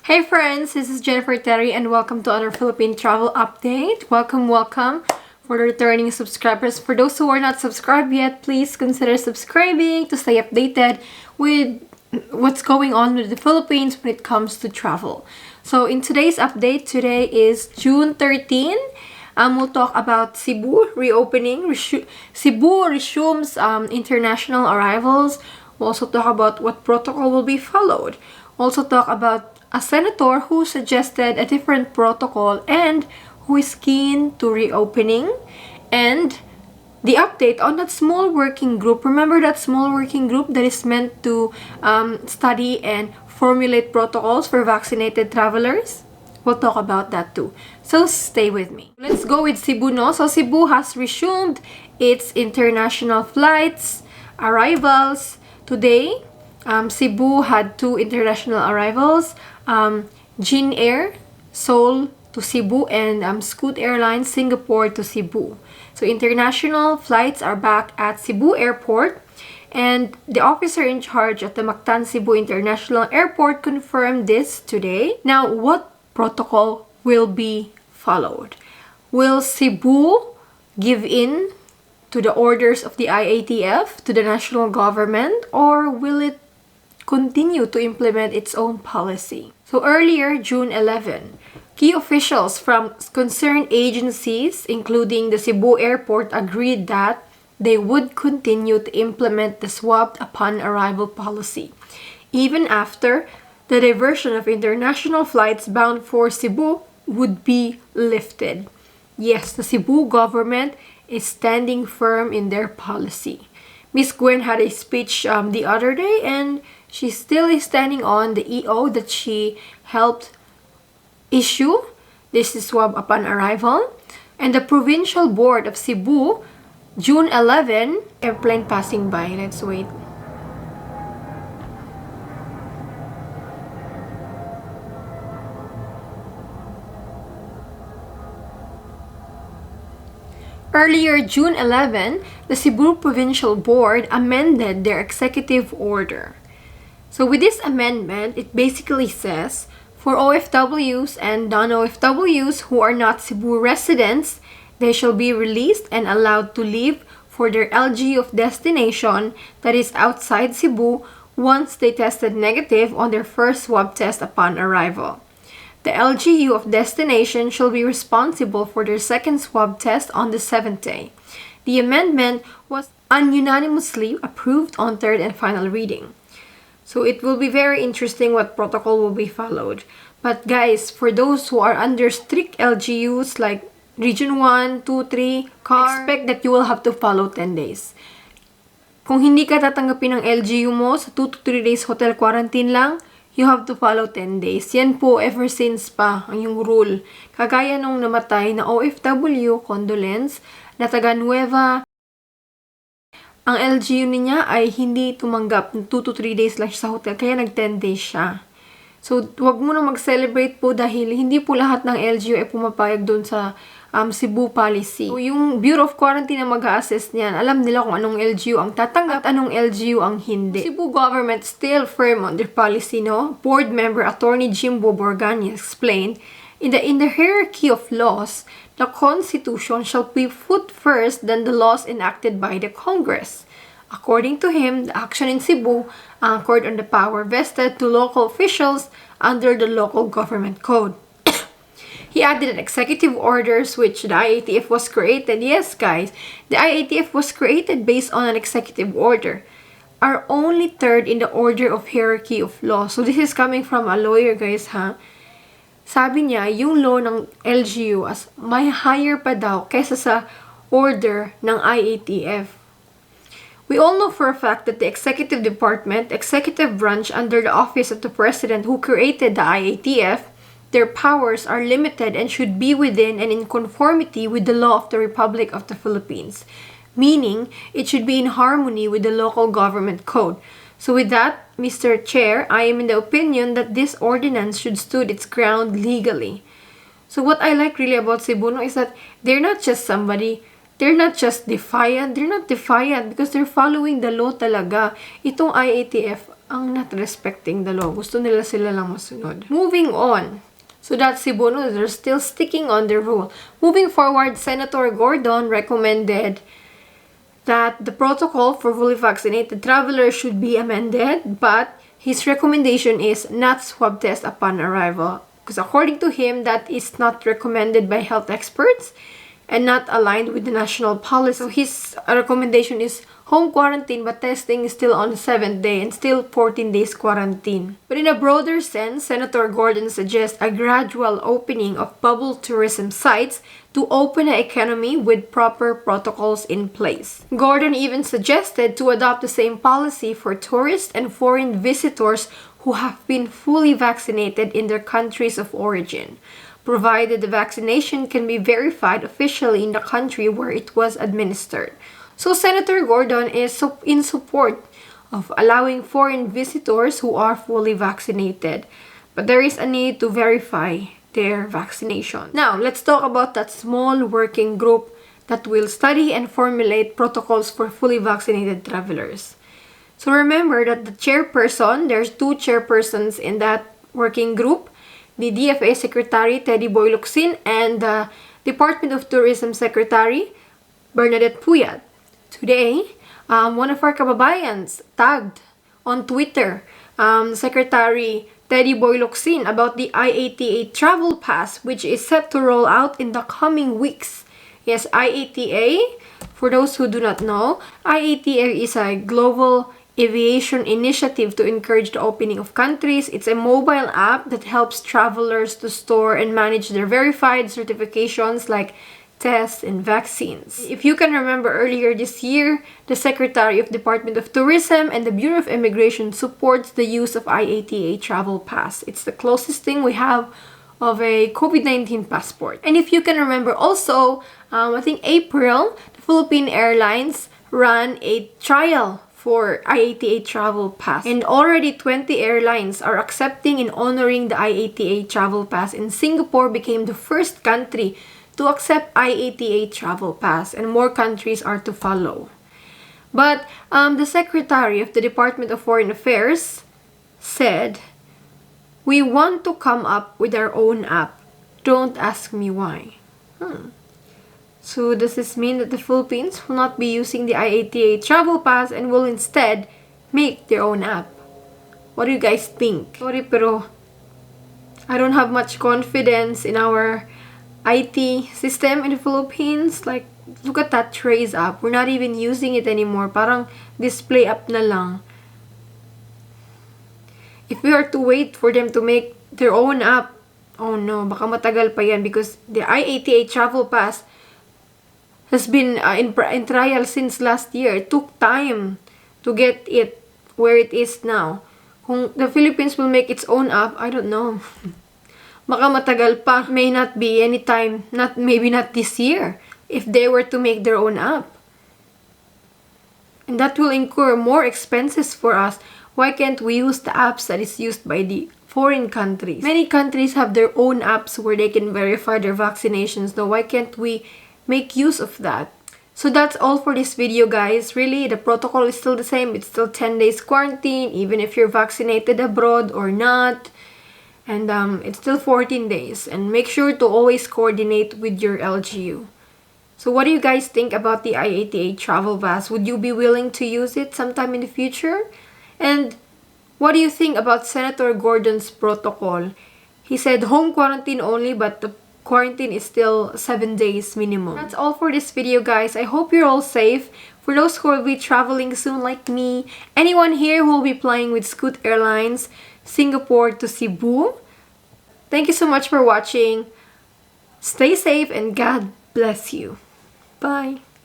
Hey friends, this is Jennifer Terri and welcome to another Philippine Travel Update. Welcome for the returning subscribers. For those who are not subscribed yet, please consider subscribing to stay updated with what's going on with the Philippines when it comes to travel. So in today's update, today is June 13. We'll talk about Cebu reopening. Cebu resumes international arrivals. We'll also talk about what protocol will be followed. We'll also talk about a senator who suggested a different protocol and who is keen to reopening, and the update on that small working group. Remember that small working group that is meant to study and formulate protocols for vaccinated travelers? We'll talk about that too. So stay with me. Let's go with Cebu, no? So Cebu has resumed its international flights, arrivals. Today, Cebu had 2 international arrivals. Jin Air, Seoul to Cebu, and Scoot Airlines, Singapore to Cebu. So international flights are back at Cebu Airport, and the officer in charge at the Mactan Cebu International Airport confirmed this today. Now, what protocol will be followed? Will Cebu give in to the orders of the IATF, to the national government, or will it continue to implement its own policy? So earlier, June 11, key officials from concerned agencies, including the Cebu Airport, agreed that they would continue to implement the swabbed upon arrival policy, even after the diversion of international flights bound for Cebu would be lifted. Yes, the Cebu government is standing firm in their policy. Ms. Gwen had a speech the other day, and she still is standing on the EO that she helped issue. This is swab upon arrival. And the Provincial Board of Cebu, June 11, airplane passing by. Let's wait. Earlier, June 11, the Cebu Provincial Board amended their executive order. So with this amendment, it basically says, for OFWs and non-OFWs who are not Cebu residents, they shall be released and allowed to leave for their LGU of destination that is outside Cebu once they tested negative on their first swab test upon arrival. The LGU of destination shall be responsible for their second swab test on the 7th day. The amendment was unanimously approved on third and final reading. So it will be very interesting what protocol will be followed. But guys, for those who are under strict LGUs like Region 1, 2, 3, CAR, expect that you will have to follow 10 days. Kung hindi ka tatanggapin ng LGU mo sa 2 to 3 days hotel quarantine lang, you have to follow 10 days. Yan po ever since pa ang yung rule. Kagaya nung namatay na OFW, condolence, na taga Nueva, ang LGU niya ay hindi tumanggap ng 2 to 3 days lang sa hotel, kaya nag 10 days siya. So, wag mo na mag-celebrate po dahil hindi po lahat ng LGU ay pumapayag doon sa Cebu policy. So, yung Bureau of Quarantine na mag-a-assess niyan, alam nila kung anong LGU ang tatanggap at anong LGU ang hindi. Cebu government still firm on their policy, no? Board member Attorney Jimbo Borgani explained, in the hierarchy of laws, the Constitution shall be put first than the laws enacted by the Congress. According to him, the action in Cebu anchored on the power vested to local officials under the local government code. He added that executive orders which the IATF was created, yes guys, the IATF was created based on an executive order, are only third in the order of hierarchy of law. So this is coming from a lawyer, guys, ha? Sabi niya, yung law ng LGU as may higher pa daw kaysa sa order ng IATF. We all know for a fact that the executive department, executive branch under the office of the president who created the IATF, their powers are limited and should be within and in conformity with the law of the Republic of the Philippines, meaning it should be in harmony with the local government code. So with that, Mr. Chair, I am in the opinion that this ordinance should stood its ground legally. So what I like really about Cebu is that they're not just defiant. They're not defiant because they're following the law talaga. Itong IATF, ang not respecting the law. Gusto nila sila lang masunod. Moving on. So that's Cebu. They're still sticking on the rule. Moving forward, Senator Gordon recommended that the protocol for fully vaccinated travelers should be amended, but his recommendation is not swab test upon arrival. Because according to him, that is not recommended by health experts and not aligned with the national policy. So his recommendation is home quarantine, but testing is still on the 7th day and still 14 days quarantine. But in a broader sense, Senator Gordon suggests a gradual opening of bubble tourism sites to open the economy with proper protocols in place. Gordon even suggested to adopt the same policy for tourists and foreign visitors who have been fully vaccinated in their countries of origin, provided the vaccination can be verified officially in the country where it was administered. So Senator Gordon is in support of allowing foreign visitors who are fully vaccinated, but there is a need to verify their vaccination. Now, let's talk about that small working group that will study and formulate protocols for fully vaccinated travelers. So remember that the chairperson, there's 2 chairpersons in that working group, the DFA Secretary Teddy Boy Locsin and the Department of Tourism Secretary Bernadette Puyat. Today, one of our kababayans tagged on Twitter Secretary Teddy Boy Locsin about the I88 Travel Pass, which is set to roll out in the coming weeks. Yes, I88, for those who do not know, I88 is a global aviation initiative to encourage the opening of countries. It's a mobile app that helps travelers to store and manage their verified certifications like tests and vaccines. If you can remember earlier this year, the Secretary of Department of Tourism and the Bureau of Immigration supports the use of I88 Travel Pass. It's the closest thing we have of a COVID-19 passport. And if you can remember also, I think April, the Philippine Airlines ran a trial for I88 Travel Pass. And already 20 airlines are accepting and honoring the I88 Travel Pass, and Singapore became the first country to accept I88 Travel Pass, and more countries are to follow. But the Secretary of the Department of Foreign Affairs said, "We want to come up with our own app. Don't ask me why." So does this mean that the Philippines will not be using the I88 Travel Pass and will instead make their own app? What do you guys think? Sorry, pero I don't have much confidence in our IT system in the Philippines. Like, look at that Trace app. We're not even using it anymore. Parang display app na lang. If we are to wait for them to make their own app, oh no, baka matagal pa yan, because the I88 Travel Pass has been in trial since last year. It took time to get it where it is now. Kung the Philippines will make its own app, I don't know. Baka matagal pa. May not be anytime, maybe not this year, if they were to make their own app. And that will incur more expenses for us. Why can't we use the apps that is used by the foreign countries? Many countries have their own apps where they can verify their vaccinations. Though, why can't we make use of that? So that's all for this video, guys. Really, the protocol is still the same. It's still 10 days quarantine, even if you're vaccinated abroad or not. And it's still 14 days. And make sure to always coordinate with your LGU. So what do you guys think about the I88 Travel Pass? Would you be willing to use it sometime in the future? And what do you think about Senator Gordon's protocol? He said home quarantine only, but the quarantine is still 7 days minimum. That's all for this video, guys. I hope you're all safe. For those who will be traveling soon like me, anyone here who will be flying with Scoot Airlines, Singapore to Cebu, thank you so much for watching. Stay safe and God bless you. Bye.